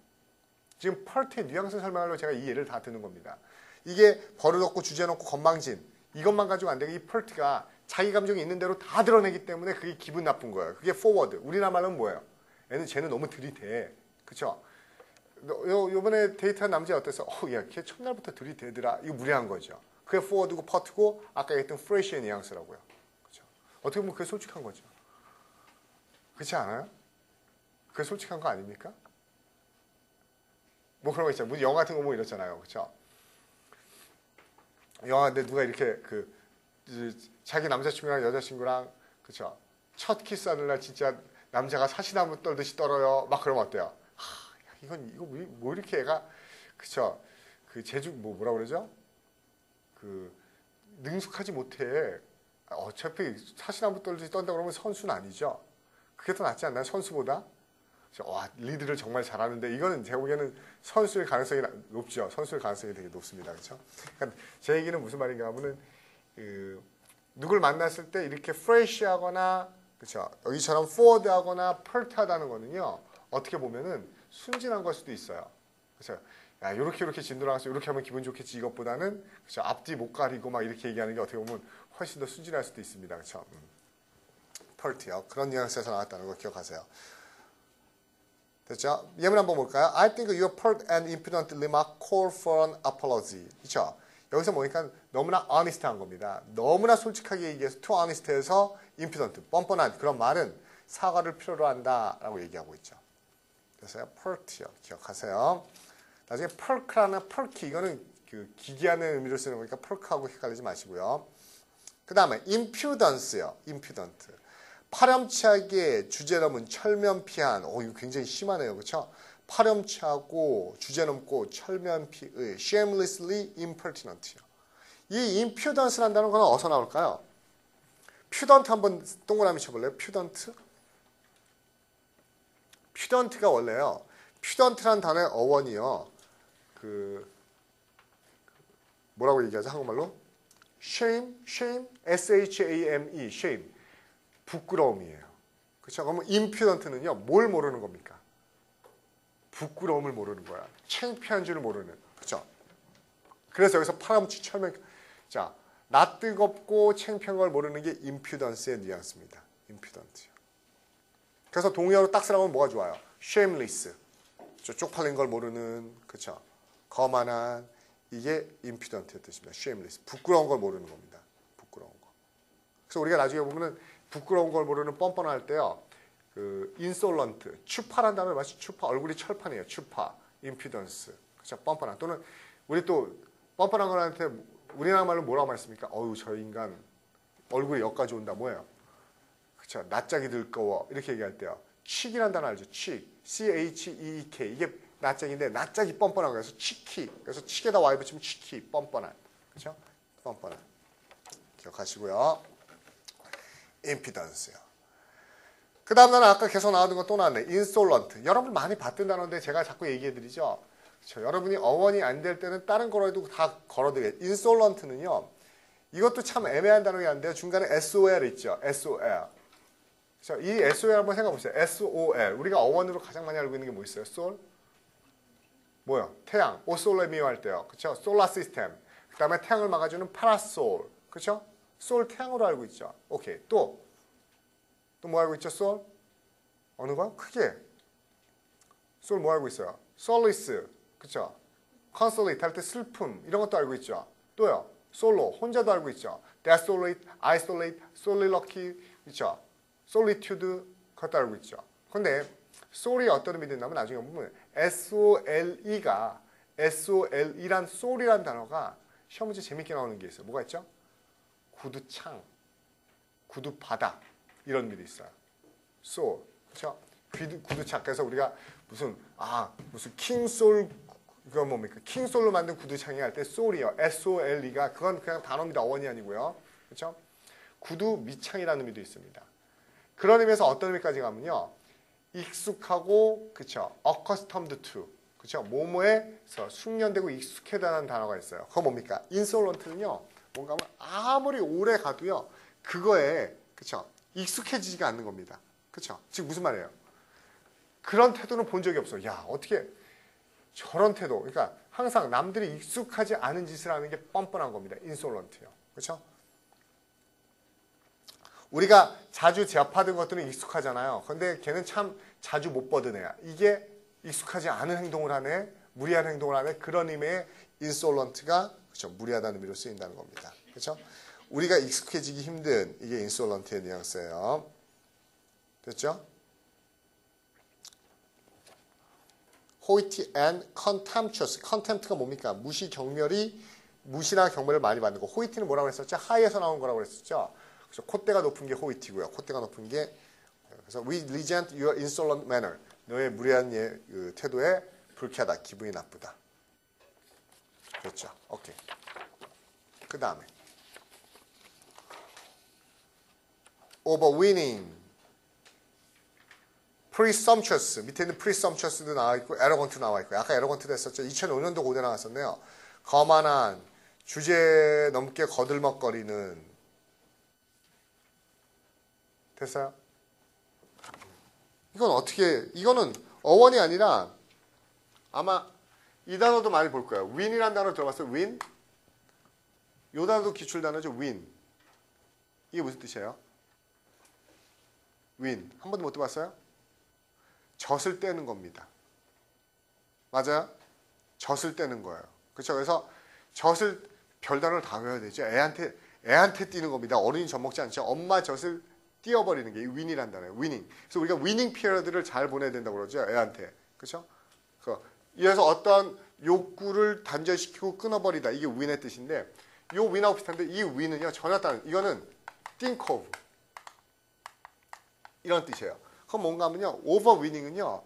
지금 펄트의 뉘앙스 설명하려고 제가 이 예를 다 드는 겁니다. 이게 버릇없고 주제넘고 건방진 이것만 가지고 안 되고 이 펄트가 자기 감정이 있는 대로 다 드러내기 때문에 그게 기분 나쁜 거예요. 그게 forward. 우리나라 말로는 뭐예요? 쟤는 너무 들이대. 그쵸? 요번에 데이트한 남자 어땠어? 야, 걔 첫날부터 들이대더라. 이거 무리한 거죠. 그게 forward고 펄트고 아까 얘기했던 fresh의 뉘앙스라고요. 그쵸? 어떻게 보면 그게 솔직한 거죠. 그렇지 않아요? 그게 솔직한 거 아닙니까? 뭐 그런 거 있잖아요. 뭐 영화 같은 거 보면 이렇잖아요. 그쵸? 영화인데 누가 이렇게 자기 남자친구랑 여자친구랑 그쵸? 첫 키스하는 날 진짜 남자가 사시나무 떨듯이 떨어요. 막 그러면 어때요? 이거 뭐 이렇게 애가 그쵸? 그 제주 뭐라 그러죠? 그 능숙하지 못해. 어차피 사시나무 떨듯이 떤다 그러면 선수는 아니죠. 그게 더 낫지 않나요? 선수보다? 와, 리드를 정말 잘하는데 이거는 제가 보기에는 선수일 가능성이 높죠. 선수일 가능성이 되게 높습니다. 그렇죠? 그러니까 제 얘기는 무슨 말인가 하면은 누굴 만났을 때 이렇게 프레시하거나 그렇죠? 여기처럼 forward하거나 pert하다는 거는요. 어떻게 보면은 순진한 걸 수도 있어요. 그렇죠? 야, 이렇게 진도나가서 이렇게 하면 기분 좋겠지 이것보다는 그렇죠? 앞뒤 못 가리고 막 이렇게 얘기하는 게 어떻게 보면 훨씬 더 순진할 수도 있습니다. 그렇죠? pert요. 그런 뉘앙스에서 나왔다는 거 기억하세요. 됐죠? 예문 한번 볼까요? I think your pert and impudent remark call for an apology. 그렇죠? 여기서 보니까 너무나 honest한 겁니다. 너무나 솔직하게 얘기해서 too honest해서 impudent, 뻔뻔한 그런 말은 사과를 필요로 한다라고 얘기하고 있죠. 그래서요, pert요. 기억하세요. 나중에 perk라는 perky 이거는 그 기괴하는 의미로 쓰는 거니까 perk하고 헷갈리지 마시고요. 그 다음에 impudence요. impudent. 파렴치하게 주제넘은 철면피한 이거 굉장히 심하네요. 그렇죠? 파렴치하고 주제넘고 철면피의 shamelessly impertinent요. 이 impudence라는 단어는 어디서 나올까요? 퓨던트 한번 동그라미 쳐볼래요? 퓨던트? 퓨던트가 원래요. 퓨던트라는 단어의 어원이요. 뭐라고 얘기하죠? 한국말로? shame, S-H-A-M-E, shame. 부끄러움이에요. 그렇죠? 그러면 impudent는요. 뭘 모르는 겁니까? 부끄러움을 모르는 거야. 창피한 줄을 모르는. 그렇죠? 그래서 여기서 파렴치 철면 자, 나 뜨겁고 창피한 걸 모르는 게 impudence의 뉘앙스입니다. impudent요. 그래서 동의어로 딱 쓰라면 뭐가 좋아요? shameless. 쪽팔린 걸 모르는 그렇죠? 거만한 이게 impudent의 뜻입니다. shameless. 부끄러운 걸 모르는 겁니다. 부끄러운 거. 그래서 우리가 나중에 보면은 부끄러운 걸 모르는 뻔뻔할 때요. insolent, 추파란 단어를 마치 추파, 얼굴이 철판이에요. 추파, impudence, 그렇죠? 뻔뻔한. 또는 우리 또 뻔뻔한 거한테 우리나라 말로 뭐라고 말씀입니까? 어우, 저 인간 얼굴이 여기까지 온다. 뭐예요? 그렇죠? 낯짝이 들꺼워. 이렇게 얘기할 때요. cheek이란 단어 알죠? cheek, C-H-E-E-K. 이게 낯짝인데 낯짝이 뻔뻔한 거예요. 그래서 cheeky. 그래서 cheek에다 Y 붙이면 cheeky, 뻔뻔한. 그렇죠? 뻔뻔한. 기억하시고요. impudence요. 그 다음 단어 아까 계속 나왔던 거 또 나왔네. insolent. 여러분 많이 봤던 단어인데 제가 자꾸 얘기해드리죠. 그렇죠? 여러분이 어원이 안 될 때는 다른 거라도 다 걸어드려요. insolent는요. 이것도 참 애매한 단어가 안 돼요. 중간에 SOL 있죠. SOL. 그렇죠? 이 SOL 한번 생각해보세요. SOL. 우리가 어원으로 가장 많이 알고 있는 게 뭐 있어요? 솔? 뭐요? 태양. 오 솔레미오 할 때요. 그렇죠? 솔라 시스템. 그 다음에 태양을 막아주는 파라솔. 그렇죠? 솔 태양으로 알고 있죠. 오케이. 또 뭐 알고 있죠? 솔? 어느 거? 크게. 솔 뭐 알고 있어요? 솔리스. 그쵸? 컨솔레이트 할 때 슬픔. 이런 것도 알고 있죠. 또요. 솔로. 혼자도 알고 있죠. desolate, isolate, soliloquy. 그쵸? solitude. 그것도 알고 있죠. 근데 솔이 어떤 의미 된다면 나중에 보면 SOLE가 SOLE란 솔이란 단어가 시험 문제 재밌게 나오는 게 있어요. 뭐가 있죠? 구두창, 구두바닥 이런 의미도 있어요. 솔, 그렇죠? 구두창. 그래서 우리가 무슨 킹솔 그거 뭡니까? 킹솔로 만든 구두창이 할 때 솔이요. SOLE가 그건 그냥 단어입니다. 어원이 아니고요. 그렇죠? 구두 밑창이라는 의미도 있습니다. 그런 의미에서 어떤 의미까지 가면요. 익숙하고 그렇죠? accustomed to 그렇죠? 뭐뭐에서 숙련되고 익숙하다는 단어가 있어요. 그거 뭡니까? insolent는요. 뭔가 하면 아무리 오래 가도요. 그거에 그렇죠? 익숙해지지가 않는 겁니다. 그렇죠? 지금 무슨 말이에요? 그런 태도는 본 적이 없어. 야, 어떻게 저런 태도. 그러니까 항상 남들이 익숙하지 않은 짓을 하는 게 뻔뻔한 겁니다. insolent요. 그렇죠? 우리가 자주 접하던 것들은 익숙하잖아요. 근데 걔는 참 자주 못 보던 애야. 이게 익숙하지 않은 행동을 하네, 무리한 행동을 하네. 그런 의미의 insolent가 그렇죠? 무리하다는 의미로 쓰인다는 겁니다. 그렇죠? 우리가 익숙해지기 힘든 이게 insolent의 뉘앙스예요. 됐죠? haughty and contemptuous. contempt가 뭡니까? 무시, 경멸이 무시나 경멸을 많이 받는 거. haughty는 뭐라고 했었죠? 하에서 나온 거라고 했었죠. 그래서 콧대가 높은 게 haughty고요. 콧대가 높은 게 그래서 we resent your insolent manner. 너의 무례한 그 태도에 불쾌하다, 기분이 나쁘다. 그렇죠. 오케이. 그 다음에 overweening, presumptuous. 밑에 있는 presumptuous도 나와 있고 arrogant 나와 있고 아까 arrogant도 했었죠. 2005년도 고대 나왔었네요. 거만한, 주제 넘게 거들먹거리는. 됐어요? 이건 어떻게, 이거는 어원이 아니라 아마 이 단어도 많이 볼 거예요. win이라는 단어 들어봤어요? win? 이 단어도 기출 단어죠. win. 이게 무슨 뜻이에요? win. 한 번도 못 들어봤어요? 젖을 떼는 겁니다. 맞아요? 젖을 떼는 거예요. 그렇죠? 그래서 젖을 별 단어를 다 외워야 되죠. 애한테 띄는 겁니다. 어른이 젖 먹지 않죠. 엄마 젖을 띄어버리는 게 win이란 단어예요. winning. 그래서 우리가 winning period를 잘 보내야 된다고 그러죠. 애한테. 그렇죠? 이래서 어떤 욕구를 단절시키고 끊어버리다. 이게 win의 뜻인데 이 win하고 비슷한데 이 win은요. 전혀 다른 이거는 think of 이런 뜻이에요. 그럼 뭔가 하면요. overwinning은요.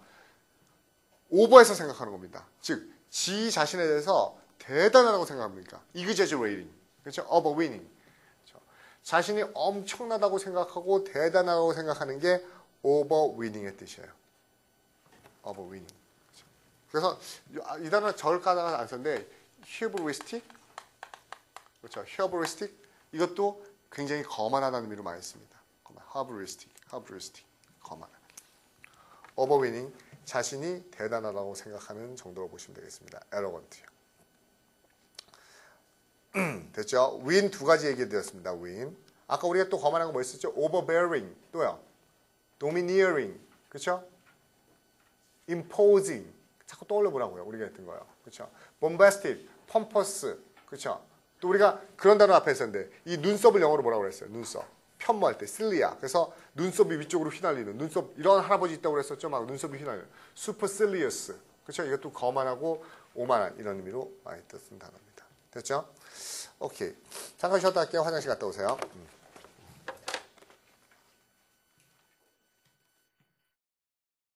오버해서 생각하는 겁니다. 즉 지 자신에 대해서 대단하다고 생각합니까? exaggerating. 그렇죠? overwinning. 그렇죠? 자신이 엄청나다고 생각하고 대단하다고 생각하는 게 overwinning의 뜻이에요. overwinning. 그렇죠? 그래서 이 단어는 저울가다가 안 썼는데 hubristic. 그렇죠? hubristic. 이것도 굉장히 거만하다는 의미로 많이 씁니다. hubristic. 거만한. overwinning. 자신이 대단하다고 생각하는 정도로 보시면 되겠습니다. arrogant요. 됐죠? win 두 가지 얘기되었습니다. win. 아까 우리가 또 거만한 거 뭐 있었죠? overbearing. 또요. domineering. 그렇죠? imposing. 자꾸 떠올려 보라고요. 우리가 했던 거요. 그렇죠? bombastic, pompous. 그렇죠? 또 우리가 그런 단어 앞에 있었는데 이 눈썹을 영어로 뭐라고 그랬어요? 눈썹. 편모할 때 sillia. 그래서 눈썹이 위쪽으로 휘날리는 눈썹 이런 할아버지 있다고 그랬었죠. 막 눈썹이 휘날리는 supercilious. 그렇죠? 이것도 거만하고 오만한 이런 의미로 많이 뜻은 단어입니다. 됐죠? 오케이. 잠깐 쉬었다 할게요. 화장실 갔다 오세요.